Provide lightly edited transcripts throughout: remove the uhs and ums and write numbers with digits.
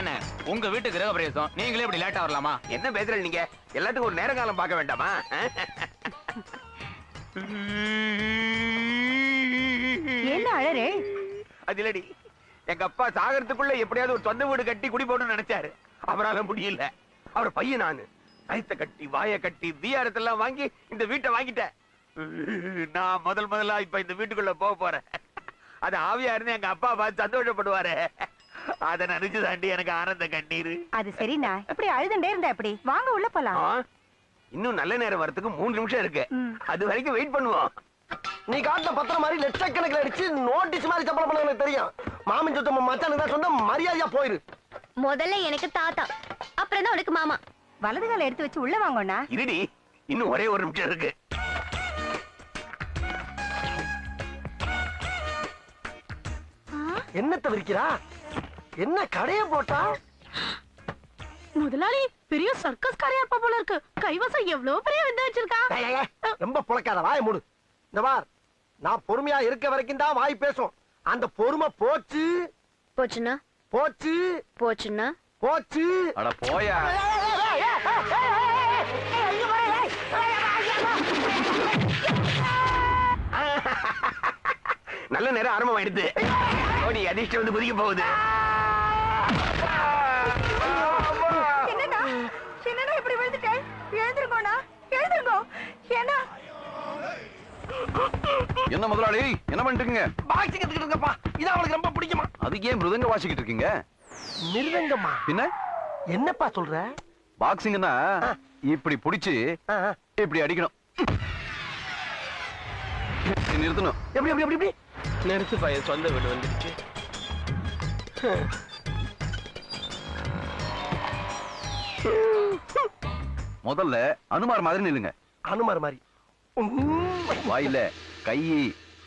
என்ன உங்க வீட்டு கிரக பிரவேசம், நீங்களே இப்படி லேட்டா வரலாமா? என்ன பேசுற நீங்க? எல்லாத்துக்கும் ஒரு நேர காலம் பார்க்க வேண்டாமா? என்ன அழறே? அது இல்லடி, எங்க அப்பா சாகரத்துக்குள்ள எப்படியாவது ஒரு சொந்த வீடு கட்டி குடி போடணும்னு நினைச்சாரு. அவரால முடியல. அவர் பையன் நானு கயத்தை கட்டி வாய கட்டி வீரத்தெல்லாம் வாங்கி இந்த வீட்டை வாங்கிட்டேன். நான் முதல்ல இப்ப இந்த வீட்டுக்குள்ள போக போறேன். அது ஆவியா இருந்து எங்க அப்பா பார்த்து சந்தோஷப்படுவாரு. அத நினைச்சு தாண்டி எனக்கு ஆனந்த கண்ணீர். அது சரிண்ணா, இப்படி அழுதுண்டே இருந்தா எப்படி? வாங்க உள்ள போலாம். இன்னும் நல்ல நேரம் வரதுக்கு 3 நிமிஷம் இருக்கு. அது வரைக்கும் வெயிட் பண்ணுவோம். நீ காட்டின பத்திரம் மாதிரி லட்சக்கணக்கில் அடிச்சு நோட்டீஸ் மாதிரி சம்பளம் பண்ண எனக்கு தெரியும். மாமன் சொத்த மச்சானுக்கு தான் சொன்ன மரியாதையா போயிரு. முதல்ல எனக்கு தாத்தா, அப்புறம் தான் உனக்கு மாமா. வலது கால எடுத்து வச்சு உள்ள வாங்கண்ணா. இருடி, இன்னும் ஒரே ஒரு நிமிஷம் இருக்கு. என்னத்த விரிக்கிறா? என்ன கடைய போட்டா? முதலாளி பெரிய சர்க்கஸ் காரியா இருப்பா போல இருக்கு. கைவசம் எவ்வளவு பெரிய விந்த வச்சிருக்கா. ரொம்ப புழக்காத, வாய மூடு. இந்த பார், நான் பொறுமையா இருக்க வரைக்கும் தான் வாய் பேசும். அந்த பொறுமை போச்சு போச்சுன்னா போச்சு போச்சுன்னா போச்சு. அட போயா. நல்ல நேரம் ஆரம்பமாயிடுது. ஓடி அதிர்ஷ்டம் வந்து குதிக்க போகுது. என்னடா இப்படி விழுந்துட்டேன்? எழுந்திருங்கோண்ணா, எழுந்திருங்கோ. என்ன முதலாளி, என்ன பண்ணிட்டு? பாக்ஸிங் கத்துக்கிட்டு இருக்கப்பா, இது அவளுக்கு ரொம்ப பிடிக்குமா? அதுக்கு ஏன் மிருதங்க வாசிக்கிட்டு இருக்கீங்க? மிருதங்கம்மா? என்ன என்னப்பா சொல்ற? பாக்ஸிங்னா இப்படி புடிச்சு இப்படி அடிக்கணும். நிறுத்தணும். எப்படி எப்படி எப்படி எப்படி? நிறுத்து பையன், சொந்த வீடு வந்துடுச்சு. முதல்ல அனுமார் மாதிரி நில்லுங்க. அனுமார் மாதிரி? வாயில கை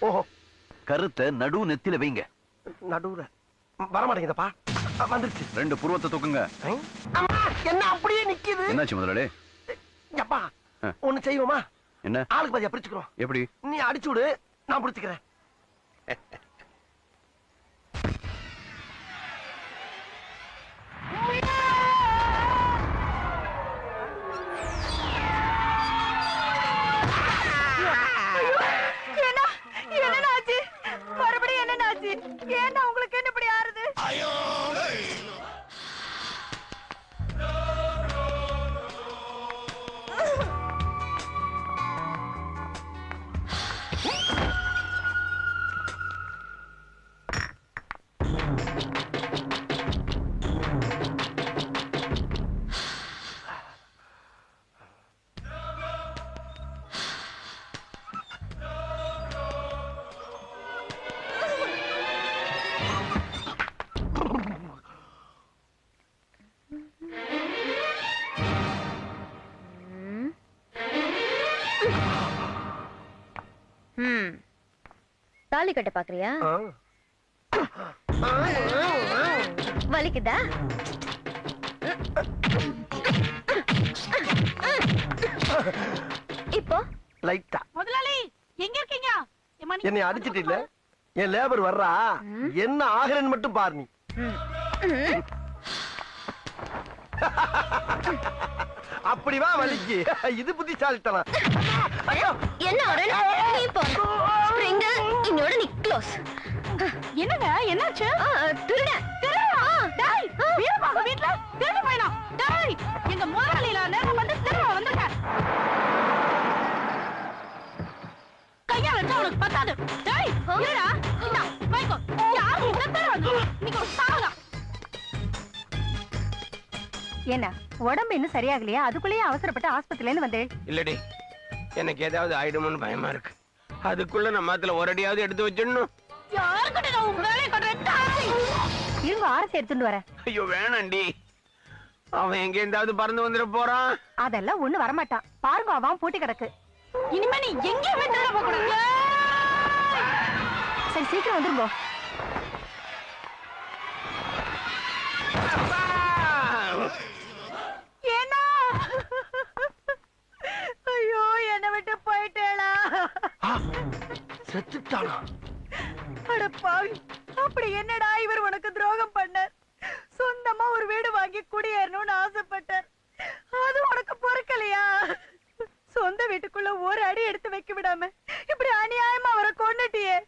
ஓஹோ, கருத்தை நடு நெத்தில வைங்க. நடுவுல வர மாட்டேங்குதப்பா. வந்துருச்சு. 2 புருவத்தை தூக்குங்க. என்ன அப்படியே நிக்குது? என்னாச்சு முதலாளி? அப்பா ஒண்ணு செய்வோமா? என்ன? ஆளுக்கு பாதியா பிரிச்சுக்கிறோம். எப்படி? நீ அடிச்சு விடு, நான் பிடிச்சுக்கிறேன். என்னன்னாச்சு? மறுபடியும் என்னன்னாச்சு? ஏன்னா உங்களுக்கு என்ன இப்படி ஆறுது? தாலி கட்ட பாக்குறியா? வலிக்குதா? இப்போ லைட்டா. முதலாளி எங்க இருக்கீங்க? என்னை அடிச்சிட்டு இல்ல, என் லேபர் வர்றா. என்ன ஆகிறேன்னு மட்டும் பாரு நீ. அப்படிவா வலிக்கு? இது புத்திசாலித்தனம். என்ன நீ போ. ஸ்ப்ரிங்கல் இன்னோட நீ க்ளோஸ். என்னங்க என்னாச்சு? திருட டேய், வீரபாக வீட்ல திருடி போயினா. டேய், எங்க முதலாளில நேரம் வந்து திருட வந்துங்க. கையா வச்சா உனக்கு பத்தாது. டேய், இல்லடா. இந்தா, வைக்கோ. யாரு இந்த திருட வந்து? நீங்க சாவலாம். என்ன உடம்பு இன்னும் சரியாகலையா? அதுக்குள்ளேயே அவசரப்பட்டு ஆஸ்பத்திரியில இருந்து வந்தேன். இல்லடி, எனக்கு ஏதாவது ஆயிடுமோன்னு பயமா இருக்கு. அதுக்குள்ள நம்ம மாத்துல ஒரு அடியாவது எடுத்து வச்சிடணும். யாருக்கிட்ட நான் உங்க வேலையை கட்டுறேன்? இருங்க, ஆரத்தி எடுத்துட்டு வரேன். ஐயோ வேணாண்டி, அவன் எங்க இருந்தாவது பறந்து வந்துட போறான். அதெல்லாம் ஒண்ணு வரமாட்டான். பாருங்க, அவன் பூட்டி கிடக்கு. இனிமே நீ எங்கேயுமே தேட போக கூடாது. சரி, சீக்கிரம் வந்துருங்க. ஏன்னா ஐயோ, என்னை விட்டு போயிட்டேளா? செத்துட்டானா? அட பாவி, அப்படி என்னடா இவர் உனக்கு துரோகம் பண்ண? சொந்தமா ஒரு வாங்கி குடியேறணும்னு ஆசைப்பட்டார். அது உனக்கு பொறுக்கலையா? சொந்த வீட்டுக்குள்ள ஒரு அடி எடுத்து வைக்க விடாம இப்படி அநியாயமா அவரை கொன்னுட்டியே.